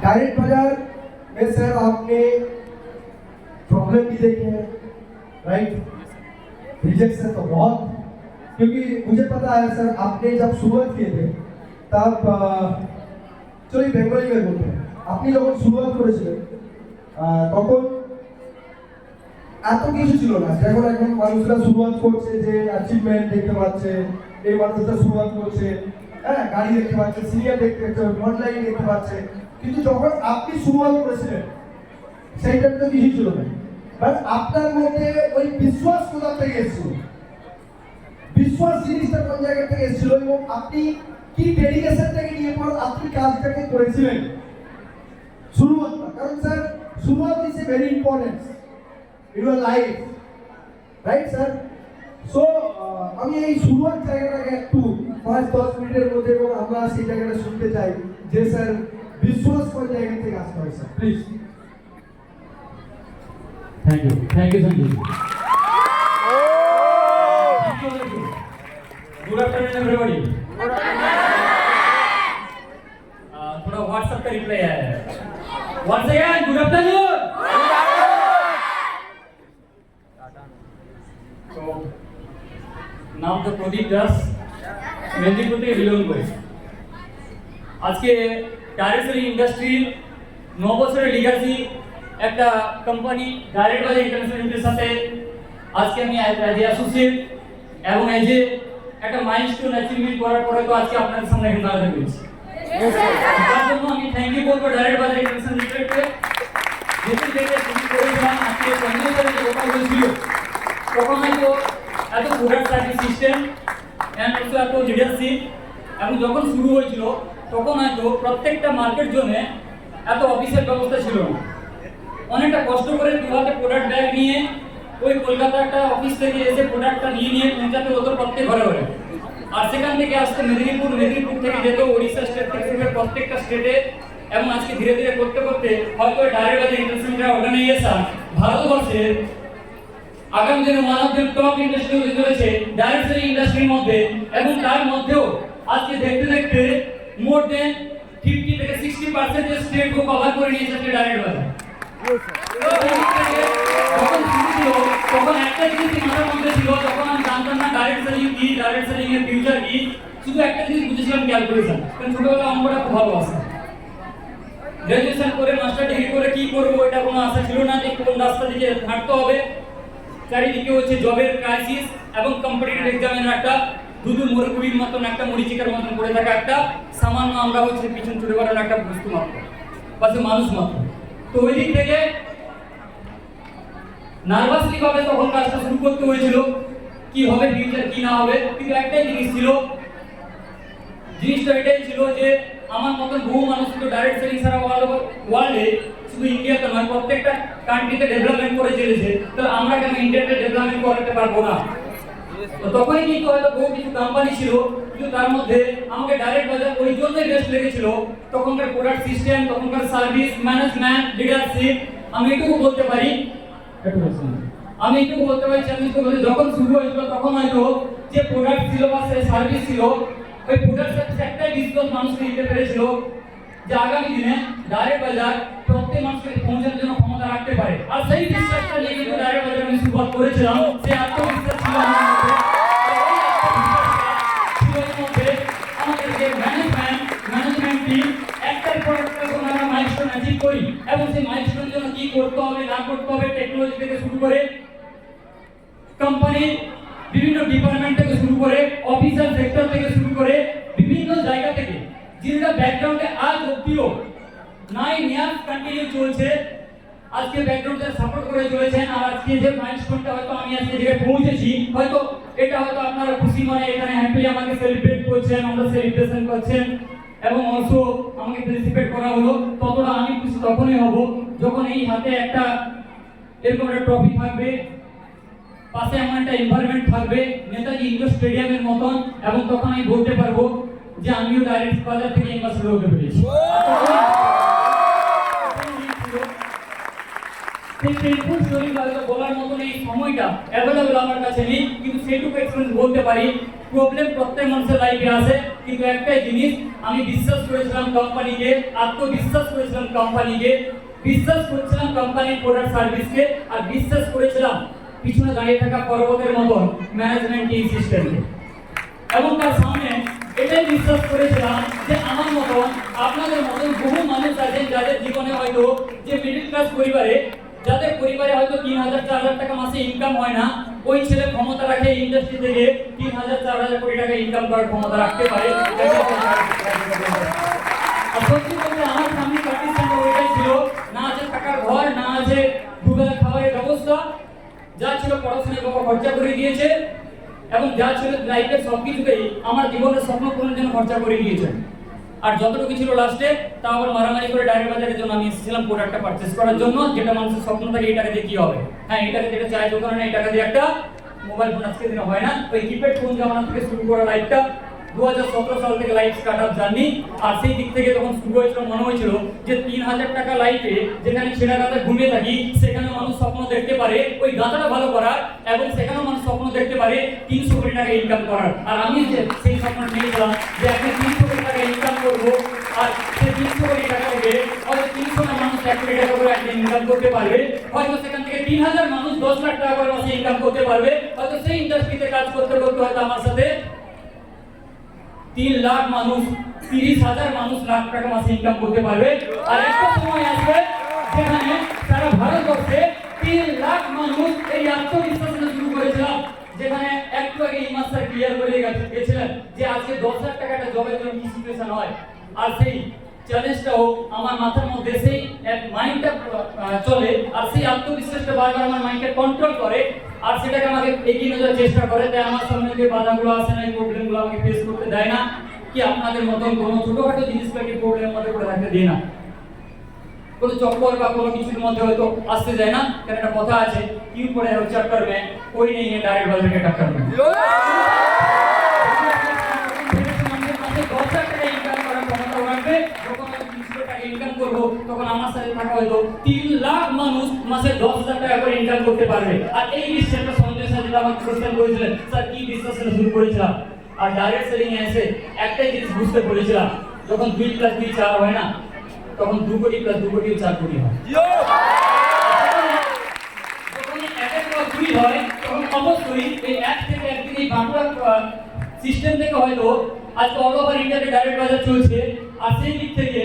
Direct बाजार में sir आपने प्रॉब्लम भी देखे हैं, राइट? रिजेक्शन तो बहुत, क्योंकि मुझे पता है सर आपने जब शुरुआत किए थे तब चलो बेंगली में बोलते हैं, আপনি যখন শুরুয়াত করেছিলেন তখন এত কিছু ছিল না। যেমন এখন মানুষরা শুরুয়াত করছে যে অ্যাচিভমেন্ট দেখতে পাচ্ছে, এই মানুষরা শুরুয়াত করছে, হ্যাঁ গাড়ি দেখতে পাচ্ছে, সিরিয়াল দেখতে পাচ্ছে, অনলাইন দেখতে পাচ্ছে, কিন্তু যখন আপনি শুরুয়াত করেছিলেন সেইটা তো কিছু ছিল না। বাট আপনার মধ্যে ওই বিশ্বাস কোথা থেকে এসেছিল, বিশ্বাস জিনিসটা কোন জায়গা থেকে এসেছিল এবং আপনি কি ডেডিকেশন থেকে নিয়ে পর আপনি কাজটাকে করেছিলেন শুরুয়াতটা? কারণ স্যার শুরুয়াত is a very important in your life, right sir? So আমি এই শুরুয়াত জায়গাটাকে একটু 5-10 মিনিটের মধ্যে এবং আমরা সেই জায়গাটা শুনতে চাই যে স্যার বিশ্বাস কোন জায়গা থেকে আসতে হয় sir, please. Thank you Sanjay. Good afternoon everybody. थोड़ा व्हाट्सएप का रिप्लाई आया है। Once again good afternoon. तो नाम तो प्रदीप दास, मेदिनीपुर থেকে বিলং করি। আজকে টায়ার ইন্ডাস্ট্রি 9 বছরের লিগ্যাসি একটা কোম্পানি ডাইরেক্ট বাজার ইন্টারন্যাশনাল লিমিটেডের সাথে আজকে আমি অ্যাজ এ অ্যাসোসিয়েট এবং এজ এ একটা মাইলস্টোন অ্যাচিভমেন্ট করার পরে তো আজকে আপনাদের সামনে এখানে দাঁড়াতে পেরেছি। তার জন্য আমি থ্যাংক ইউ বলবো ডাইরেক্ট বাজার ইন্টারন্যাশনাল লিমিটেডকে। যেহেতু থেকে শুরু করেছিলাম আজকে কন্ডিশনে যে কথা বলছিল তখন হয়তো এত product service system and also এত লিডারশিপ এবং যখন শুরু হয়েছিল তখন হয়তো প্রত্যেকটা মার্কেট জোনে এত অফিসের ব্যবস্থা ছিল না। অনেকটা কষ্ট করে দুহাতে প্রোডাক্ট ব্যাগ নিয়ে ওই কলকাতা একটা অফিস থেকে এসে প্রোডাক্টটা নিয়ে পৌঁছাতে হতো প্রত্যেক ঘরে ঘরে। আর সেখান থেকে আসতে মেদিনীপুর থেকে যেত ওড়িশা স্টেট থেকে প্রত্যেকটা স্টেটে, এবং আজকে ধীরে ধীরে করতে করতে হয়তো ডাইরেক্ট বাজার ইন্টারন্যাশনাল অর্গানাইজেশন ভারতবর্ষের আগামী দিনে one of the top industry হতে চলেছে ডাইরেক্ট সেলিং ইন্ডাস্ট্রির মধ্যে। এবং তার মধ্যেও আজকে দেখতে দেখতে মোর দেন 50 থেকে 60% স্টেট কো কভার করে নিয়েছে ডাইরেক্ট বাজার। তখন একটা জিনিস মাথার মধ্যে ছিল, তখন আমি জানতাম না ডাইরেক্ট সেলিং কি, ডাইরেক্ট সেলিং এর ফিউচার কি, শুধু একটা জিনিস বুঝেছিলাম ক্যালকুলেশন। কারণ ছোটবেলা অঙ্কটা খুব ভালো আসে। গ্রাজুয়েশন করে মাস্টার ডিগ্রি করে কি করবো এটা কোনো আশা ছিল না যে কোন রাস্তা দিকে হাঁটতে হবে। চারিদিকে হচ্ছে জবের ক্রাইসিস এবং কম্পিটিটিভ এক্সামের একটা দুধু মুরগুড়ির মতন একটা মরিচিকার মতন পড়ে থাকা একটা সামান্য আমরা হচ্ছে পিছন ছুটে বেড়ানোর একটা বস্তু মাত্র, পাশে মানুষ মাত্র। তো ওই দিক থেকে নার্ভাসলি ভাবে তখন কাজটা শুরু করতে হয়েছিল, কি হবে ফিউচার কি না হবে। কিন্তু একটাই জিনিস ছিল, জিনিসটা এটাই ছিল যে আমার মতন বহু মানুষ তো ডাইরেক্ট সেলিং সারা ওয়ার্ল্ডে, শুধু ইন্ডিয়াতে নয় প্রত্যেকটা কান্ট্রিতে ডেভেলপমেন্ট করে চলেছে, তো আমরা কেন ইন্ডিয়াতে ডেভেলপমেন্ট করতে পারবো না? তো তখনই কিন্তু হয়তো বহু কিছু কোম্পানি ছিল, কিন্তু তার মধ্যে আমাকে ডাইরেক্ট বাজার ওই জন্যই বেস্ট লেগেছিল। তখনকার প্রোডাক্ট সিস্টেম, তখনকার সার্ভিস ম্যানেজমেন্ট, লিডারশিপ। আমি এটুকু বলতে পারি যখন শুরু হয়েছিল তখন হয়তো যে প্রোডাক্ট ছিল বা সার্ভিস ছিল, ওই প্রোডাক্ট সার্ভিস একটাই বিশ্বাস মানুষকে দিতে পেরেছিল যে আগামী দিনে ডাইরেক্ট বাজার প্রত্যেক মানুষকে পৌঁছানোর জন্য ক্ষমতা রাখতে পারে। আর সেই বিশ্বাসটা নিয়ে কিন্তু ডাইরেক্ট বাজার আমি শুরুয়াত করেছিলাম। সেই আত্মবিশ্বাস ছিল আমার মধ্যে। আমাদের যে ম্যানেজমেন্ট টিম একটার পর একটা যখন আমরা মাইলস্টোন অ্যাচিভ করি এবং সেই মাইলস্টোনের জন্য কি করতে হবে না করতে হবে, টেকনোলজি থেকে শুরু করে কোম্পানির বিভিন্ন ডিপার্টমেন্ট থেকে শুরু করে অফিসার সেক্টর থেকে শুরু করে বিভিন্ন জায়গা থেকে যেটা ব্যাকগ্রাউন্ডে আজ অব্দিও 9 ইয়ার্স কন্টিনিউ চলছে। আজকে ব্যাকগ্রাউন্ডে সাপোর্ট করে চলেছেন। আর আজকে যে মাইলস্টোনটা হয়তো আমি আজকে জায়গায় পৌঁছেছি, হয়তো এটা হয়তো আপনারা খুশি মনে এখানে হ্যাপিলি আমাকে সেলিব্রেট করছেন, আমরা সেলিব্রেশন করছেন এবং অলসো আমাকে ফেলিসিটেট করা হলো। ততটা আমি খুশি তখনই হব যখন এই হাতে একটা এরকম একটা ট্রফি থাকবে, পাশে এমন একটা এনভায়রনমেন্ট থাকবে নেতাজি ইন্ডোর স্টেডিয়ামের মতন, এবং তখন আমি বলতে পারবো যে আমিও ডাইরেক্ট বাজার থেকে ইনভেস্টর হতে পেরেছি। সেই পেইনফুল স্টোরি বলার মতন এই সময়টা অ্যাভেলেবল আমার কাছে নেই, কিন্তু সেটুকু এক্সপিরিয়েন্স বলতে পারি। প্রবলেম প্রত্যেক মানুষের লাইফে আসে, কিন্তু একটাই জিনিস, আমি বিশ্বাস করেছিলাম কোম্পানিকে, আত্মবিশ্বাস করেছিলাম কোম্পানিকে, বিশ্বাস করেছিলাম কোম্পানির প্রোডাক্ট সার্ভিসকে, আর বিশ্বাস করেছিলাম পিছনে দাঁড়িয়ে থাকা পর্বতের মতন ম্যানেজমেন্ট টিম সিস্টেমকে। এবং তার সামনে এটাই বিশ্বাস করেছিলাম যে আমার মতন আপনাদের মতন বহু মানুষ আছেন যাদের জীবনে হয়তো যে মিডল ক্লাস পরিবারে, যাদের পরিবারে হয়তো 3,000-4,000 টাকা মাসে ইনকাম হয় না, ওই ছেলে ক্ষমতা রাখে ইন্ডাস্ট্রি থেকে 3,000-4,000 কোটি টাকা ইনকাম করার ক্ষমতা রাখতে পারে। আর সত্যি বলতে আমার সামনে কন্ডিশন ওইটাই ছিল, না আছে থাকার ঘর, না আছে দুবেলা খাবারের ব্যবস্থা, যা ছিল পড়াশোনায় বাবা খরচা করে দিয়েছে, এবং যা ছিল লাইফের সবকিছুতেই আমার জীবনের স্বপ্ন পূরণের জন্য খরচা করে দিয়েছেন। আর যতটুকু ছিল লাস্টে তা আবার মারামারি করে ডাইরেক্ট বাজারের জন্য আমি এসেছিলাম প্রোডাক্টটা পারচেজ করার জন্য, যেটা মানুষের স্বপ্ন থাকে এই টাকা দিয়ে কি হবে। হ্যাঁ, এই টাকা যেটা চাই দোকানে এই টাকা দিয়ে একটা মোবাইল ফোন আজকে দিনে হয় না, ওই কিপ্যাড ফোন জামানা থেকে শুরু করা লাইফটা 2017 সাল থেকে লাইফ স্টার্ট আপ জার্নি। আর সেই দিক থেকে তখন শুরু হয়েছিল, মনে হয়েছিল যে 3,000 টাকা লাইফে যেখানে ছেঁড়া গাঁদা ঘুমিয়ে থাকি সেখানে মানুষ স্বপ্ন দেখতে পারে ওই গাঁদাটা ভালো করার, এবং সেখানে মানুষ স্বপ্ন দেখতে পারে 300 কোটি টাকা ইনকাম করার। আর আমি যে সেই স্বপ্ন নিয়েছিলাম যে এখন 300 কোটি টাকা ইনকাম করবো, আর সেই 300 কোটি টাকা থেকে হয়তো 300 টা মানুষ 1 কোটি টাকা করে একদিন ইনকাম করতে পারবে, হয়তো সেখান থেকে 3,000 মানুষ 10 লাখ টাকা করে মাসে ইনকাম করতে পারবে, হয়তো সেই ইন্ডাস্ট্রিতে কাজ করতে করতে হয়তো আমার সাথে 3 লাখ মানুষ 30,000 মানুষ লাখ টাকা মাসে ইনকাম করতে পারবে। আর একটা সময় আসবে যেখানে সারা ভারতবর্ষে 3 লাখ মানুষ এই আত্মবিশ্বাস নিয়ে শুরু করেছিলাম, যেখানে একটু আগে ইমাজ স্যার ক্লিয়ার করে গেছিলেন যে আজকে 10 লাখ টাকাটা জবের জন্য কি সিচুয়েশন হয়। আর সেই চ্যালেঞ্জটাও আমার মাথার মধ্যে সেই এক মাইন্ডটা চলে, আর সেই আত্মবিশ্বাসটা বারবার আমার মাইন্ডকে কন্ট্রোল করে, আর সেটাকে আমাকে এগিয়ে নিয়ে যাওয়ার চেষ্টা করে। তাই আমার সামনে যে বাধাগুলো আসে না, এই প্রবলেমগুলো আমাকে ফেস করতে দেয় না, কি আপনাদের মতন কোনো ছোটখাটো জিনিসটাকে প্রবলেমের মধ্যে করে থাকতে দেয় না, কোনো চক্কর বা কোনো কিছুর মধ্যে হয়তো আসতে যায় না। কারণ একটা কথা আছে, কিউ পড়ে है चक्कर में कोई नहीं है डायरेक्ट बाजार के टक्कर में। তখন আমার সাথে থাকা হয়তো 3 লাখ মানুষ মাসে 10,000 টাকা করে ইনকাম করতে পারবে। আর এই বিষয়টা সঞ্জয় স্যার যেটা আমাকে কোশ্চেন করেছিলেন, স্যার কি বিজনেস শুরু করেছিলাম, আর ডাইরেক্ট সেলিং এ এসে একটাই জিনিস বুঝতে পেরেছিলাম, যখন 2 + 2 4 হয় না, তখন 2 কোটি + 2 কোটি 4 কোটি হয়। যখন 1 + 2 হয় তখন অবশ্যই এই 1 থেকে 1 দিন এই বাংলা সিস্টেম থেকে হয়তো আজকে অল ওভার ইন্ডিয়াতে ডাইরেক্ট বাজার চলছে। আর সেই দিক থেকে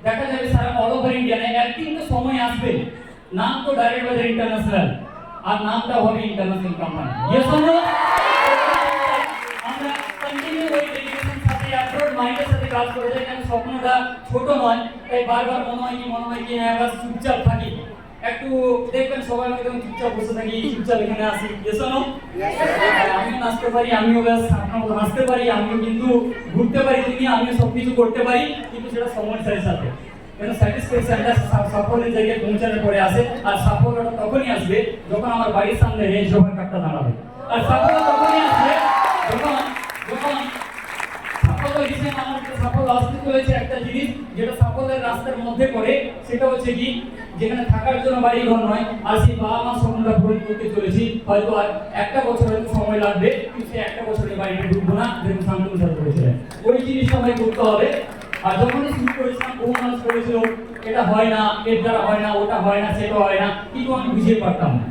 দেখা যাবে সারা অল ওভার ইন্ডিয়া না, একদিন তো সময় আসবে, নাম তো ডাইরেক্ট বাজার ইন্টারন্যাশনাল, আর নামটা হবে international company. Yes or no? আমরা কন্টিনিউ ওই ডেডিকেশন সাথে অ্যাপ্রোচ মাইন্ডের সাথে কাজ করে যাই, কারণ স্বপ্নটা ছোট নয়। তাই বারবার মনে হয় কি না আমরা চুপচাপ থাকি, একটু দেখবেন সবাই মিলে যখন চুপচাপ বসে থাকি, চুপচাপ এখানে আসি। Yes or no? আমিও নাচতে পারি, আমিও ব্যাস আপনার মতো হাসতে পারি, আমিও কিন্তু ঘুরতে পারি, তুমি আমিও সবকিছু করতে পারি, কিন্তু সেটা সময়ের সাথে। কেন স্যাটিসফ্যাকশনটা সাফল্যের জায়গায় পৌঁছানোর পরে আসে, আর সাফল্যটা তখনই আসবে যখন আমার বাড়ির সামনে রেঞ্জ রোভার কারটা দাঁড়াবে। আর সাফল্য তখনই আসবে যখন সাফল্য হিসেবে আমার সাফল্য আসতে চলেছে একটা জিনিস, যেটা সাফল্যের রাস্তার মধ্যে পড়ে, সেটা হচ্ছে কি, যেখানে থাকার জন্য বাড়ি ঘর নয়, আর সেই বাবা মা স্বপ্নটা পূরণ করতে চলেছি। হয়তো আর একটা বছর হয়তো সময় লাগবে, কিন্তু সেই একটা বছরের বাড়িতে ঢুকবো না, যেরকম শান্তনু স্যার করেছিলেন, ওই জিনিসটা আমায় করতে হবে। আর যখনই শুরু করেছিলাম বহু মানুষ করেছিল এটা হয় না, এর দ্বারা হয় না, ওটা হয় না, সেটা হয় না, কিন্তু আমি বুঝিয়ে পারতাম না।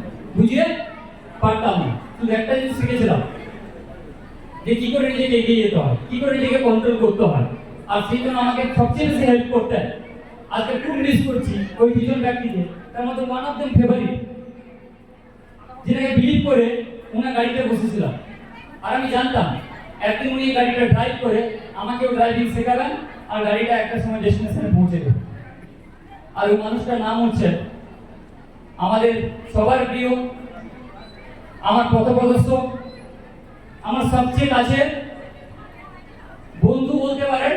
শুধু একটা জিনিস শিখেছিলাম যে কি করে নিজেকে এগিয়ে যেতে হয়, কি করে নিজেকে কন্ট্রোল করতে হয়। আর সেই জন্য আমাকে সবচেয়ে বেশি হেল্প করতেন, আজকে খুব মিস করছি ওই দুজন ব্যক্তিকে। তার মধ্যে ওয়ান অফ দেম ফেভারিট, যেটাকে বিলিভ করে ওনার গাড়িতে বসেছিলাম। আর আমি জানতাম একদিন উনি গাড়িটা ড্রাইভ করে আমাকেও ড্রাইভিং শেখাবেন, আর গাড়িটা একটা সময় ডেস্টিনেশনে পৌঁছে দেবে। আর ওই মানুষটার নাম হচ্ছে আমাদের সবার প্রিয়, আমার পথপ্রদর্শক, আমার সবচেয়ে কাছের বন্ধু বলতে পারেন।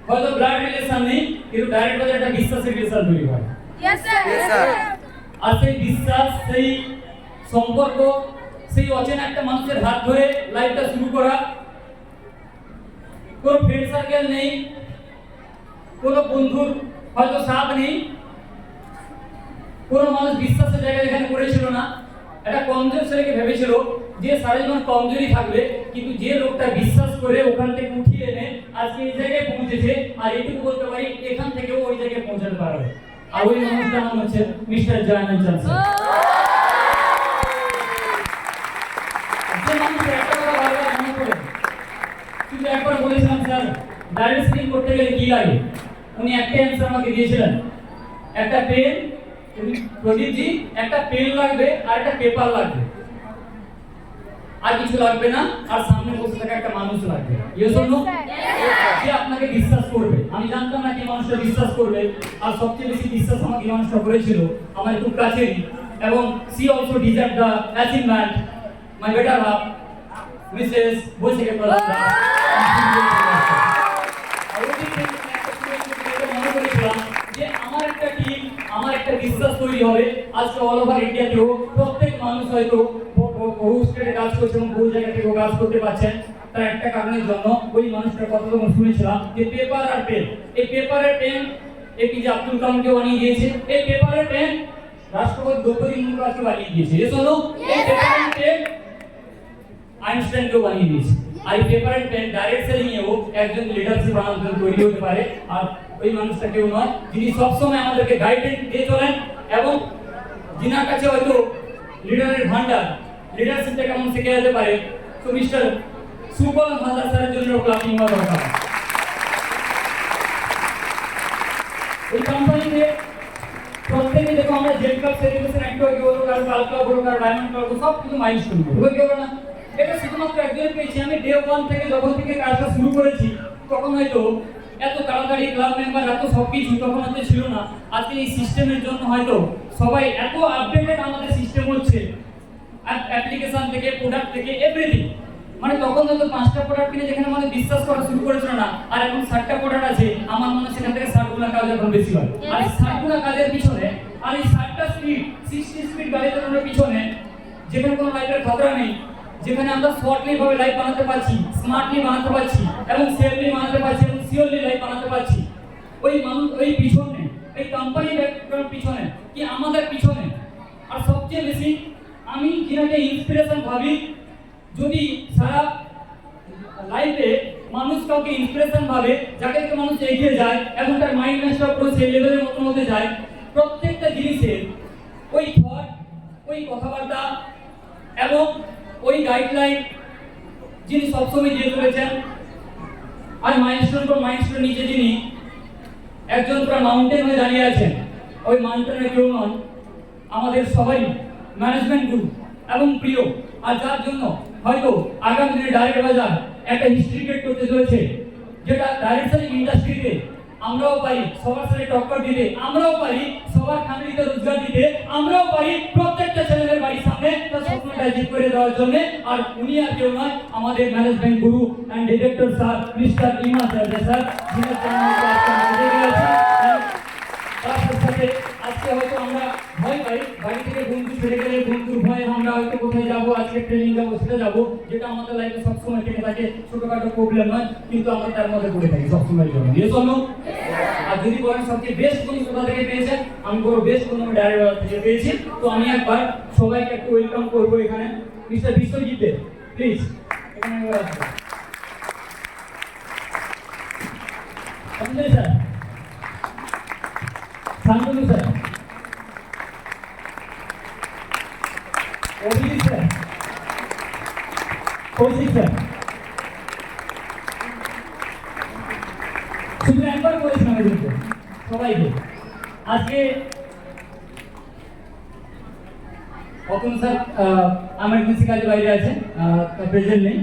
হয়তো ব্লাড রিলেশন নেই, কিন্তু ডাইরেক্ট বাজার একটা বিশ্বাসের রিলেশন তৈরি হয়। আর সেই বিশ্বাস, সেই সম্পর্ক, সেই অচেনা একটা মানুষের হাত ধরে লাইফটা শুরু করা, কোনো ফ্রেন্ড সার্কেল নেই, কোনো বন্ধুর হয়তো সাথ নেই, কোনো মানুষ বিশ্বাসের জায়গায় এখানে করেছিল না। একটা কমজোর ছেলেকে ভেবেছিল যে সারা জীবন কমজোরি থাকবে, কিন্তু যে লোকটা বিশ্বাস করে ওখান থেকে উঠিয়ে এনে আজকে এই জায়গায় পৌঁছেছে, আর এটুকু বলতে পারি এখান থেকেও ওই জায়গায় পৌঁছাতে পারবে। আর ওই মানুষটার নাম হচ্ছে মিস্টার জয়নাল চান্স। যে মানুষ একটা কথা বারবার মনে করে, কিন্তু একবার বলেছিলাম স্যার ডাইরেক্ট স্ক্রিন করতে গেলে কি লাগে, উনি একটা অ্যান্সার আমাকে দিয়েছিলেন, একটা পেন, প্রদীপজি একটা পেন লাগবে আর একটা পেপার লাগবে, আর কিছু লাগবে না, আর সামনে বসে থাকা একটা মানুষ লাগবে। Yes or no? যে আপনাকে বিশ্বাস করবে। আমি জানতাম না কি মানুষটা বিশ্বাস করবে, আর সবচেয়ে বেশি বিশ্বাস আমাকে মানুষটা করেছিল আমার খুব কাছেরই, এবং she also deserve the achievement my better half Mrs Baishakhi Pradhan Das. মনে করেছিলাম যে আমার একটা টিম, আমার একটা বিশ্বাস তৈরি হবে, আজকে অল ওভার ইন্ডিয়াতেও প্রত্যেক মানুষ হয়তো বহু স্টেটে কাজ করছে এবং বহু জায়গা থেকে কাজ করতে পারছেন। তার একটা কারণের জন্য ওই মানুষটার কথা যখন শুনেছিলাম যে পেপার আর পেন, এই পেপার আর পেন এপিজে আব্দুল কালামকে বানিয়ে দিয়েছে, এই পেপার আর পেন রাষ্ট্রপতি দ্রৌপদী মুর্মুকে বানিয়ে দিয়েছে। এই শোনো, এই পেপার আর পেন আইনস্টাইনকেও বানিয়ে দিয়েছে। আর এই paper and pen direct selling এও একজন লিডারশিপ বানানোর জন্য তৈরি হতে পারে। আর ওই মানুষটা কেউ নয়, যিনি সবসময় আমাদেরকে গাইডেন্স দিয়ে চলেন, এবং যিনার কাছে হয়তো লিডারের ভান্ডার, লিডারশিপটা কেমন শিখে যেতে পারে। তো মিস্টার সুবল হালদার স্যারের জন্য ক্লাপিং হওয়া দরকার। এই কোম্পানিতে প্রত্যেকে দেখো আমরা জেড ক্লাব সেলিব্রেশন একটু আগে বলবো, কারণ কাল ক্লাব বলবো, কারণ ডায়মন্ড ক্লাব সব কিছু মাইলস্টোন বলবো, কি হবে না? এটা শুধুমাত্র একজনের পেয়েছি। আমি ডে ওয়ান থেকে যখন থেকে কাজটা শুরু করেছি তখন হয়তো এত তাড়াতাড়ি ক্লাব মেম্বার এত সবকিছু তখন হয়তো ছিল না। আজকে এই সিস্টেমের জন্য হয়তো সবাই এত আপডেটেড আমাদের সিস্টেম হচ্ছে, অ্যাপ্লিকেশন থেকে প্রোডাক্ট থেকে এভরিথিং। মানে তখন হয়তো 5টা প্রোডাক্ট কিনে যেখানে আমাদের বিশ্বাস করা শুরু করেছিল না, আর এখন 60টা প্রোডাক্ট আছে, আমার মনে হয় সেখান থেকে 60 গুণা কাজ এখন বেশি হয়। আর এই 60 গুণা কাজের পিছনে, আর এই 60টা স্পিড 60 স্পিড গাড়ি চালানোর পিছনে, যেখানে কোনো লাইফের খতরা নেই, যেখানে আমরা শর্টলি ভাবে লাইফ বানাতে পারছি, স্মার্টলি বানাতে পারছি, এবং সেফলি বানাতে পারছি, এবং সিওরলি লাইফ বানাতে পারছি, ওই মানুষ ওই পিছনে, এই কোম্পানি ব্যাকগ্রাউন্ড পিছনে কি আমাদের পিছনে। আর সবচেয়ে বেশি আমি যেটাকে ইন্সপিরেশন ভাবি, যদি সারা লাইফে মানুষ কাউকে ইন্সপিরেশন ভাবে, যাকে দেখে মানুষ এগিয়ে যায় এবং তার মাইন্ড ম্যাচটা পুরো সেই লেভেলের মতন হতে যায়, প্রত্যেকটা জিনিসের ওই থট, ওই কথাবার্তা এবং ওই গাইডলাইন যিনি সবসময় দিয়ে চলেছেন। আর মাইলস্টোন পর মাইলস্টোন নিচে যিনি একজন পুরো মাউন্টেন হয়ে দাঁড়িয়ে আছেন, ওই মাউন্টেনের কেউ নন, আমাদের সবাই ম্যানেজমেন্ট গ্রুপ এবং প্রিয়। আর যার জন্য হয়তো আগামী দিনে ডাইরেক্ট বাজার একটা হিস্ট্রি ক্রিয়েট করতে চলেছে, যেটা ডাইরেক্ট সেলিং ইন্ডাস্ট্রিতে আমরাও পারি সবার সাথে টক্কর দিতে, আমরাও পারি সবার ফ্যামিলিতে রোজগার দিতে, আমরাও পারি প্রত্যেকটা ছেলেদের বাড়ির সামনে তার স্বপ্নটা অ্যাচিভ করে দেওয়ার জন্য। আর উনি আর কেউ নয়, আমাদের management Guru and director sir mister ইমা স্যার, যিনি তার সাথে আজকে হয়তো আমরা ভয় পাই, বাড়ি থেকে বন্ধু ছেড়ে গেলে বন্ধুর ভয়ে আমরা হয়তো কোথায় যাবো, আজকে ট্রেনিং যাবো, সেটা যাবো, যেটা আমাদের লাইফে সবসময় থেকে থাকে, ছোটখাটো প্রবলেম নয়, কিন্তু আমরা তার মধ্যে পড়ে থাকি সবসময়ের জন্য। Yes or no? আর যদি বলেন সবচেয়ে বেস্ট কোন কোথা থেকে পেয়েছেন, আমি বলবো বেস্ট কোন আমি ডাইরেক্ট বাজার থেকে পেয়েছি। তো আমি একবার সবাইকে একটু ওয়েলকাম করবো এখানে, মিস্টার বিশ্বজিৎ দে, প্লিজ এখানে আসবেন। আপনাদের sir, Shantanu sir, Abhijit sir, Kaushik sir, শুধু একবার বলেছিলাম এদেরকে সবাইকে। আজকে অতুল স্যার এমার্জেন্সি কাজে বাইরে আছে, প্রেজেন্ট নেই,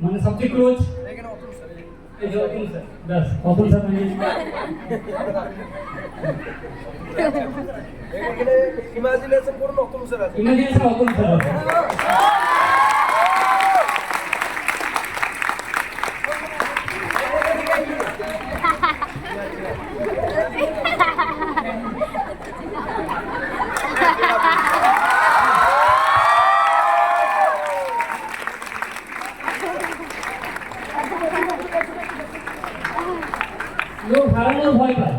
মানে সবচেয়ে ক্লোজ এই যে অতুল স্যার, ব্যাস অতুল স্যার মানে ইমাজিনেশন করুন, অতুল স্যার আছে, ইমাজিনেশন অতুল স্যার আছে। লোক হারানোর ভয় পায়,